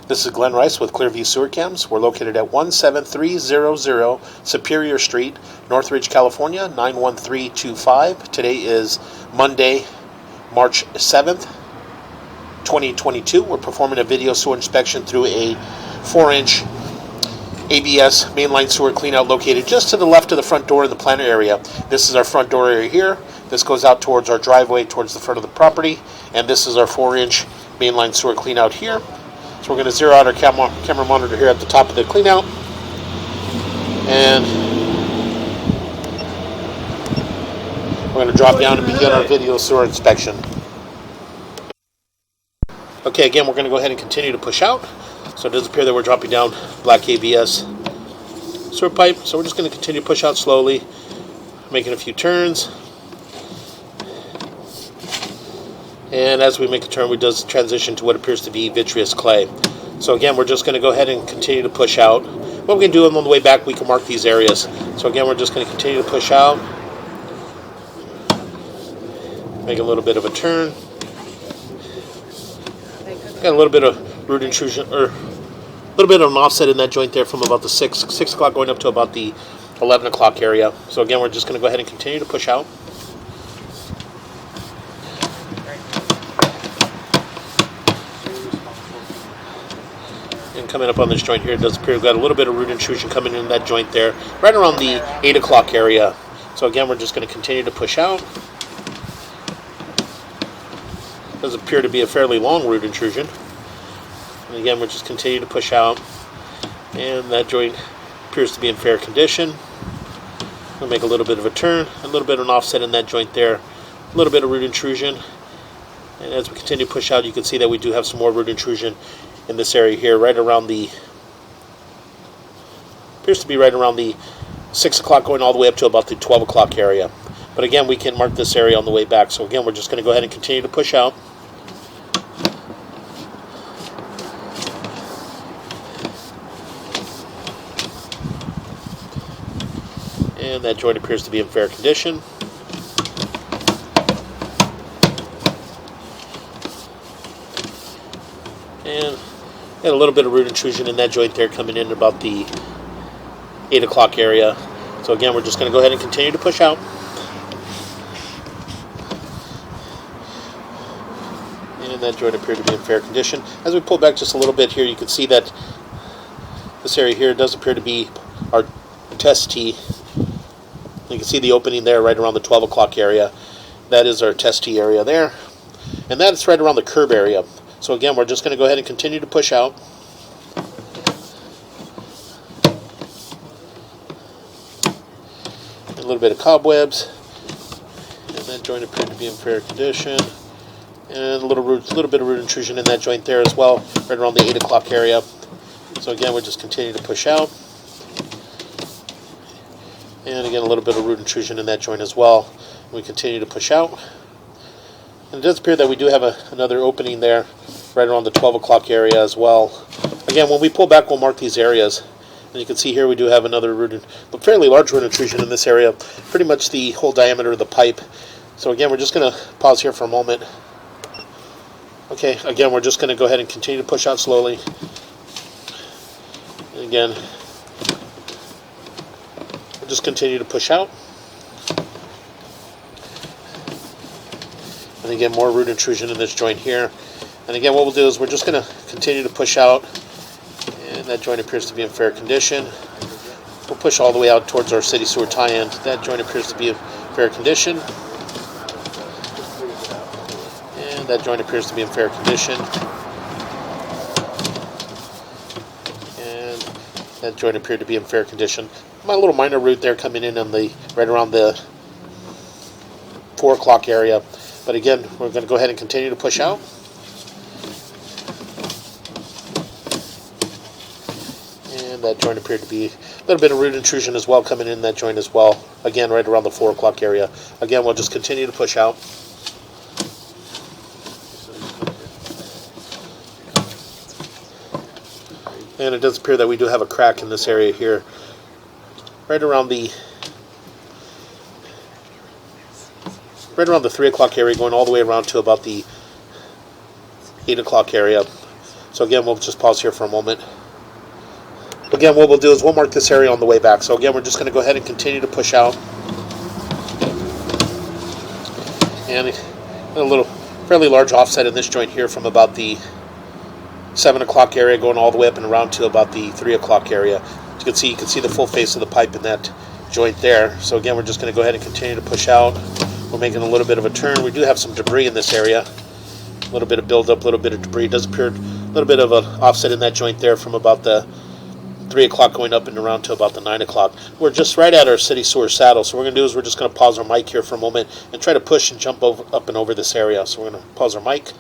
This is Glenn Rice with Clearview Sewer Cams. We're located at 17300 Superior Street, Northridge, California, 91325. Today is Monday, March 7th, 2022. We're performing a video sewer inspection through a 4-inch ABS mainline sewer cleanout located just to the left of the front door in the planter area. This is our front door area here. This goes out towards our driveway, towards the front of the property, and this is our 4-inch mainline sewer cleanout here. So we're going to zero out our camera monitor here at the top of the cleanout, and we're going to drop down and begin our video sewer inspection. Okay, again, we're going to go ahead and continue to push out. So it does appear that we're dropping down black ABS sewer pipe. So we're just going to continue to push out slowly, making a few turns. And as we make a turn, we does transition to what appears to be vitreous clay. So again, we're just going to go ahead and continue to push out. What we can do on the way back, we can mark these areas. So again, we're just going to continue to push out. Make a little bit of a turn. Got a little bit of root intrusion, or a little bit of an offset in that joint there from about the 6 o'clock going up to about the 11 o'clock area. So again, we're just going to go ahead and continue to push out. And coming up on this joint here, it does appear we've got a little bit of root intrusion coming in that joint there, right around the 8 o'clock area. So again, we're just going to continue to push out. Does appear to be a fairly long root intrusion. And again, we're just continue to push out. And that joint appears to be in fair condition. We'll make a little bit of a turn, a little bit of an offset in that joint there, a little bit of root intrusion. And as we continue to push out, you can see that we do have some more root intrusion in this area here, right around the, appears to be right around the 6 o'clock going all the way up to about the 12 o'clock area. But again, we can mark this area on the way back. So again, we're just going to go ahead and continue to push out. And that joint appears to be in fair condition. And got a little bit of root intrusion in that joint there coming in about the 8 o'clock area. So again, we're just going to go ahead and continue to push out. And that joint appeared to be in fair condition. As we pull back just a little bit here, you can see that this area here does appear to be our test tee. You can see the opening there right around the 12 o'clock area. That is our test tee area there. And that's right around the curb area. So again, we're just going to go ahead and continue to push out. A little bit of cobwebs. And that joint appeared to be in fair condition. And a little bit of root intrusion in that joint there as well, right around the 8 o'clock area. So again, we're just continuing to push out. And again, a little bit of root intrusion in that joint as well. We continue to push out. And it does appear that we do have another opening there, right around the 12 o'clock area as well. Again, when we pull back, we'll mark these areas. And you can see here we do have another fairly large root intrusion in this area, pretty much the whole diameter of the pipe. So again, we're just going to pause here for a moment. Okay, again, we're just going to go ahead and continue to push out slowly. And again, we'll just continue to push out. And again, more root intrusion in this joint here. And again, what we'll do is we're just going to continue to push out. And that joint appears to be in fair condition. We'll push all the way out towards our city sewer tie-in. That joint appears to be in fair condition. And that joint appears to be in fair condition. And that joint appeared to be in fair condition. My little minor root there coming in on the right around the 4 o'clock area. But again, we're going to go ahead and continue to push out. And that joint appeared to be a little bit of root intrusion as well coming in that joint as well. Again, right around the 4 o'clock area. Again, we'll just continue to push out. And it does appear that we do have a crack in this area here, right around the 3 o'clock area, going all the way around to about the 8 o'clock area. So again, we'll just pause here for a moment. Again, what we'll do is we'll mark this area on the way back. So again, we're just going to go ahead and continue to push out. And a little fairly large offset in this joint here from about the 7 o'clock area going all the way up and around to about the 3 o'clock area. As you can see the full face of the pipe in that joint there. So again, we're just going to go ahead and continue to push out. We're making a little bit of a turn. We do have some debris in this area. A little bit of buildup, a little bit of debris. It does appear a little bit of an offset in that joint there from about the 3 o'clock going up and around to about the 9 o'clock. We're just right at our city sewer saddle. So what we're going to do is we're just going to pause our mic here for a moment and try to push and jump up and over this area. So we're going to pause our mic.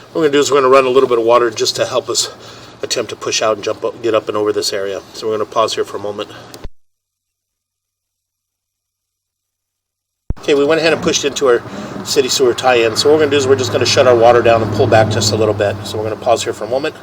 What we're going to do is we're going to run a little bit of water just to help us attempt to push out and jump up, get up and over this area. So we're going to pause here for a moment. Okay, we went ahead and pushed into our city sewer tie-in. So what we're going to do is we're just going to shut our water down and pull back just a little bit. So we're going to pause here for a moment.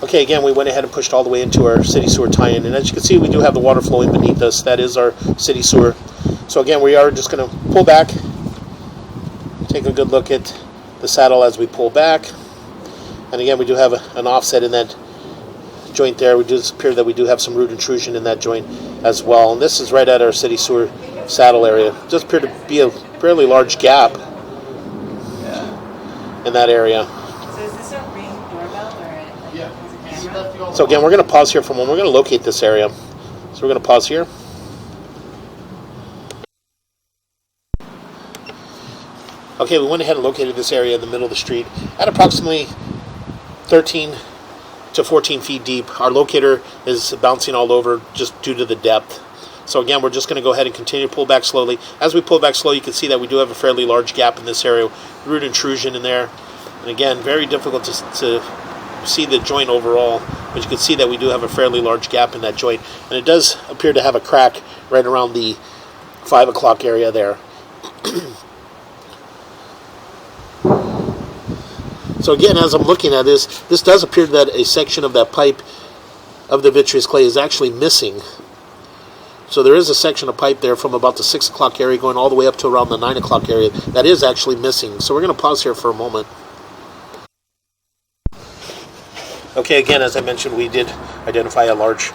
Okay, again, we went ahead and pushed all the way into our city sewer tie-in. And as you can see, we do have the water flowing beneath us. That is our city sewer. So again, we are just going to pull back, take a good look at the saddle as we pull back. And again, we do have an offset in that joint there. We do appear that we do have some root intrusion in that joint as well. And this is right at our city sewer saddle area. It does appear to be a fairly large gap in that area. So is this a ring doorbell or a camera? So again, we're going to pause here for a moment. We're going to locate this area. So we're going to pause here. Okay, we went ahead and located this area in the middle of the street at approximately 13 to 14 feet deep. Our locator is bouncing all over just due to the depth. So again, we're just going to go ahead and continue to pull back slowly. As we pull back slowly, you can see that we do have a fairly large gap in this area, root intrusion in there. And again, very difficult to see the joint overall, but you can see that we do have a fairly large gap in that joint. And it does appear to have a crack right around the 5 o'clock area there. So again, as I'm looking at this does appear that a section of that pipe of the vitreous clay is actually missing. So there is a section of pipe there from about the 6 o'clock area going all the way up to around the 9 o'clock area that is actually missing. So we're going to pause here for a moment. Okay, again, as I mentioned, we did identify a large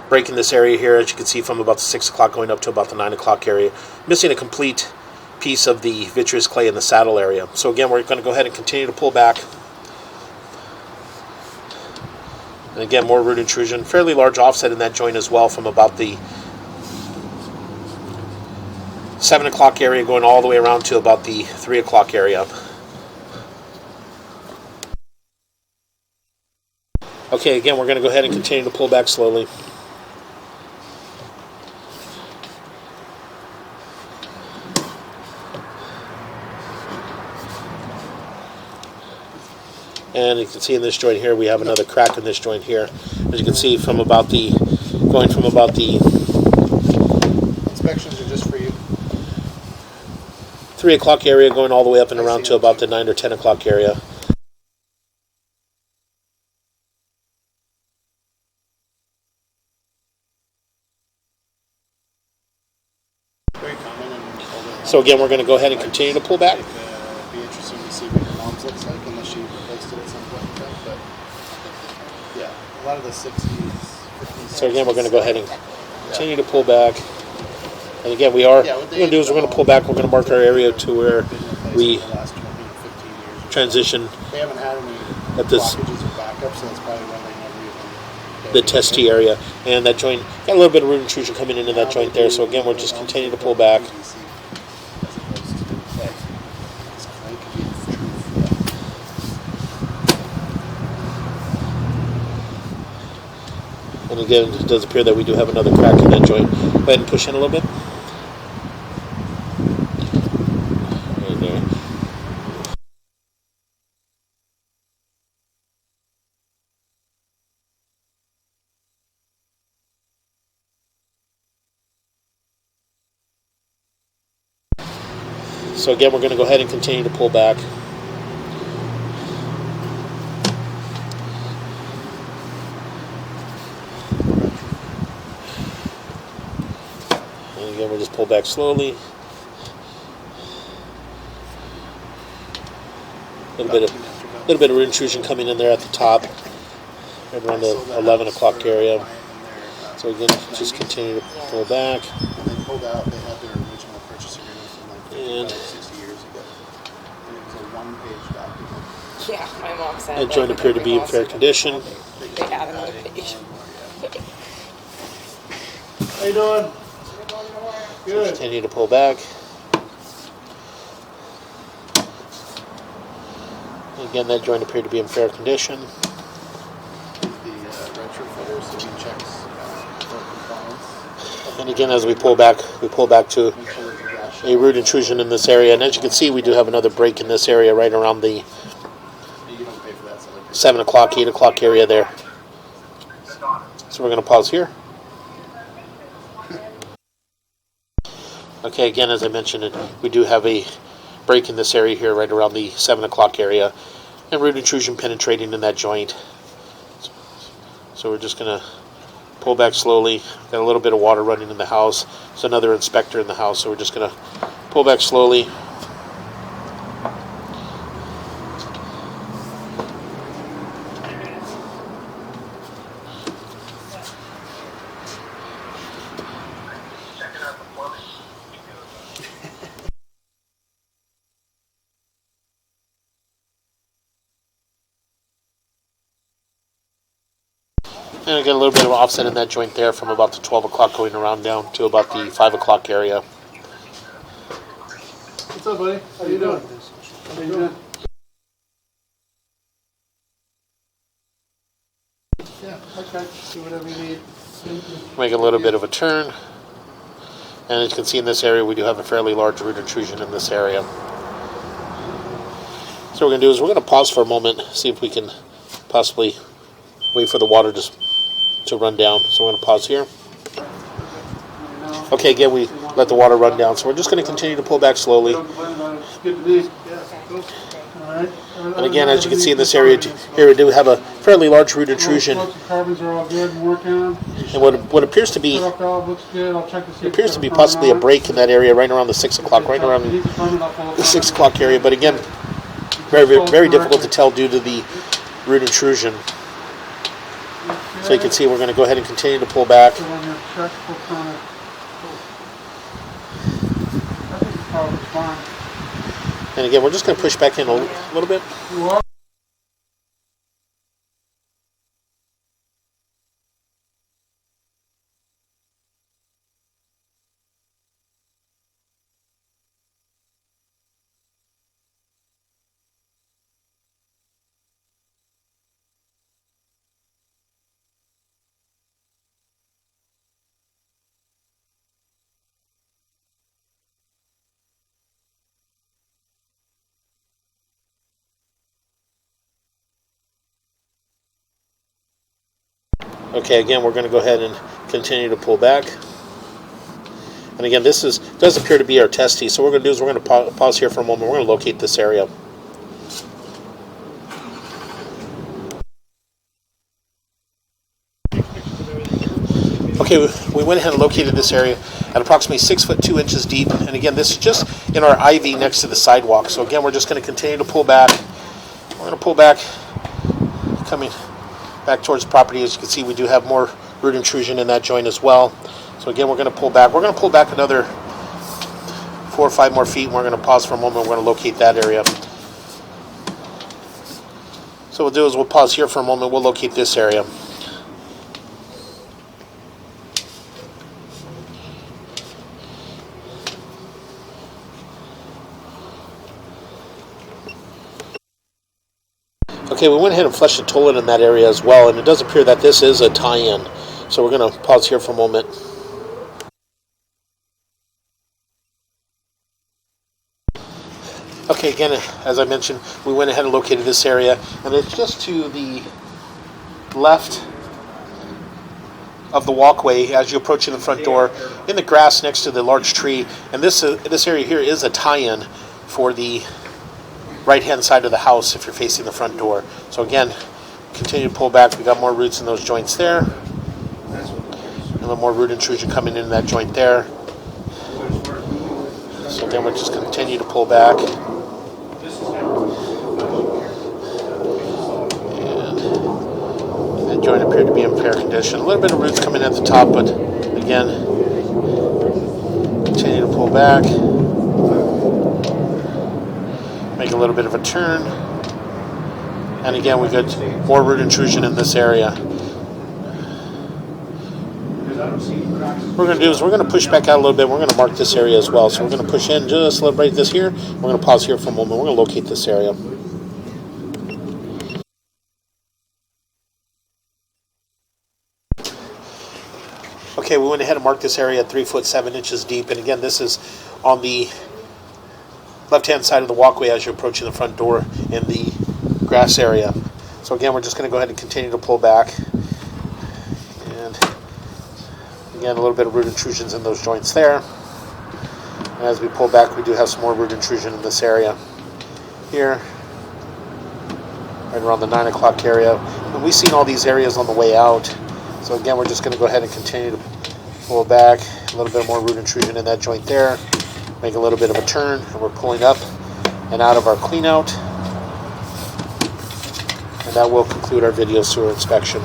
break in this area here, as you can see, from about the 6 o'clock going up to about the 9 o'clock area, missing a complete piece of the vitreous clay in the saddle area. So again, we're going to go ahead and continue to pull back. And again, more root intrusion, fairly large offset in that joint as well from about the 7 o'clock area going all the way around to about the 3 o'clock area. Okay, again, we're going to go ahead and continue to pull back slowly. And you can see in this joint here, we have another crack in this joint here. As you can see, from about the inspections are just for you. 3 o'clock area going all the way up and around to about the 9 or 10 o'clock area. So again, we're going to go ahead and continue to pull back. It'd be interesting to see what your mom's looks like, unless she replaced it at some point in time. But yeah, a lot of the 60s, 50s. So again, we're going to go ahead and continue to pull back. And again, what we're going to do is we're going to pull back. We're going to mark our area to where we transition They haven't had any at this blockages or backups, so that's probably why they never even. the testee area. And that joint got a little bit of root intrusion coming into that joint there. So again, we're just continuing to pull back. And again, it does appear that we do have another crack in that joint. Go ahead and push in a little bit. Right there. So again, we're going to go ahead and continue to pull back. And again, we'll just pull back slowly. A little bit of root intrusion coming in there at the top, right around the 11 o'clock area. So again, just continue to pull back. When they pulled out, they had their original purchase agreement from like 60 years ago. And it was a one-page document. Yeah, my mom said. That joint appeared to be in fair condition. They add another page. How you doing? Good. Continue to pull back. Again, that joint appeared to be in fair condition. The retrofitters doing checks for compliance. And again, as we pull back to a root intrusion in this area. And as you can see, we do have another break in this area right around the 7 o'clock, 8 o'clock area there. So we're going to pause here. Okay, again, as I mentioned, we do have a break in this area here right around the 7 o'clock area, and root intrusion penetrating in that joint. So we're just going to pull back slowly. Got a little bit of water running in the house. There's another inspector in the house, so we're just going to pull back slowly. And I get a little bit of offset in that joint there from about the 12 o'clock going around down to about the 5 o'clock area. What's up, buddy? How you doing? How you doing? Yeah, okay. Do whatever you need. Make a little bit of a turn. And as you can see in this area, we do have a fairly large root intrusion in this area. So what we're going to do is we're going to pause for a moment, see if we can possibly wait for the water to run down. So we're going to pause here. Okay, again, we let the water run down. So we're just going to continue to pull back slowly. And again, as you can see in this area here, we do have a fairly large root intrusion. And what appears to be possibly a break in that area right around the 6 o'clock, right around the 6 o'clock area. But again, very, very difficult to tell due to the root intrusion. So you can see we're going to go ahead and continue to pull back. And again, we're just going to push back in a little bit. Okay, again, we're going to go ahead and continue to pull back. And again, this does appear to be our testee. So what we're going to do is we're going to pause here for a moment. We're going to locate this area. Okay, we went ahead and located this area at approximately 6 foot 2 inches deep, and again, this is just in our ivy next to the sidewalk. So again, we're just going to continue to pull back. We're going to pull back, coming back towards the property. As you can see, we do have more root intrusion in that joint as well. So again, we're going to pull back. We're going to pull back another 4 or 5 more feet, and we're going to pause for a moment. We're going to locate that area. So what we'll do is we'll pause here for a moment. We'll locate this area. Okay, we went ahead and flushed the toilet in that area as well, and it does appear that this is a tie-in. So we're going to pause here for a moment. Okay, again, as I mentioned, we went ahead and located this area, and it's just to the left of the walkway as you approach in the front door, in the grass next to the large tree. And this area here is a tie-in for the right-hand side of the house if you're facing the front door. So again, continue to pull back. We got more roots in those joints there. A little more root intrusion coming in that joint there. So again, we're just continue to pull back. And that joint appeared to be in fair condition. A little bit of roots coming at the top, but again, continue to pull back. Make a little bit of a turn, and again we got more root intrusion in this area. What we're going to do is we're going to push back out a little bit. We're going to mark this area as well. So we're going to push in just a little right this here. We're going to pause here for a moment. We're going to locate this area. Okay, we went ahead and marked this area at 3 foot 7 inches deep, and again this is on the left-hand side of the walkway as you're approaching the front door in the grass area. So again, we're just going to go ahead and continue to pull back. And again, a little bit of root intrusions in those joints there. And as we pull back, we do have some more root intrusion in this area here, right around the 9 o'clock area. And we've seen all these areas on the way out. So again, we're just going to go ahead and continue to pull back. A little bit more root intrusion in that joint there. Make a little bit of a turn, and we're pulling up and out of our clean out. And that will conclude our video sewer inspection.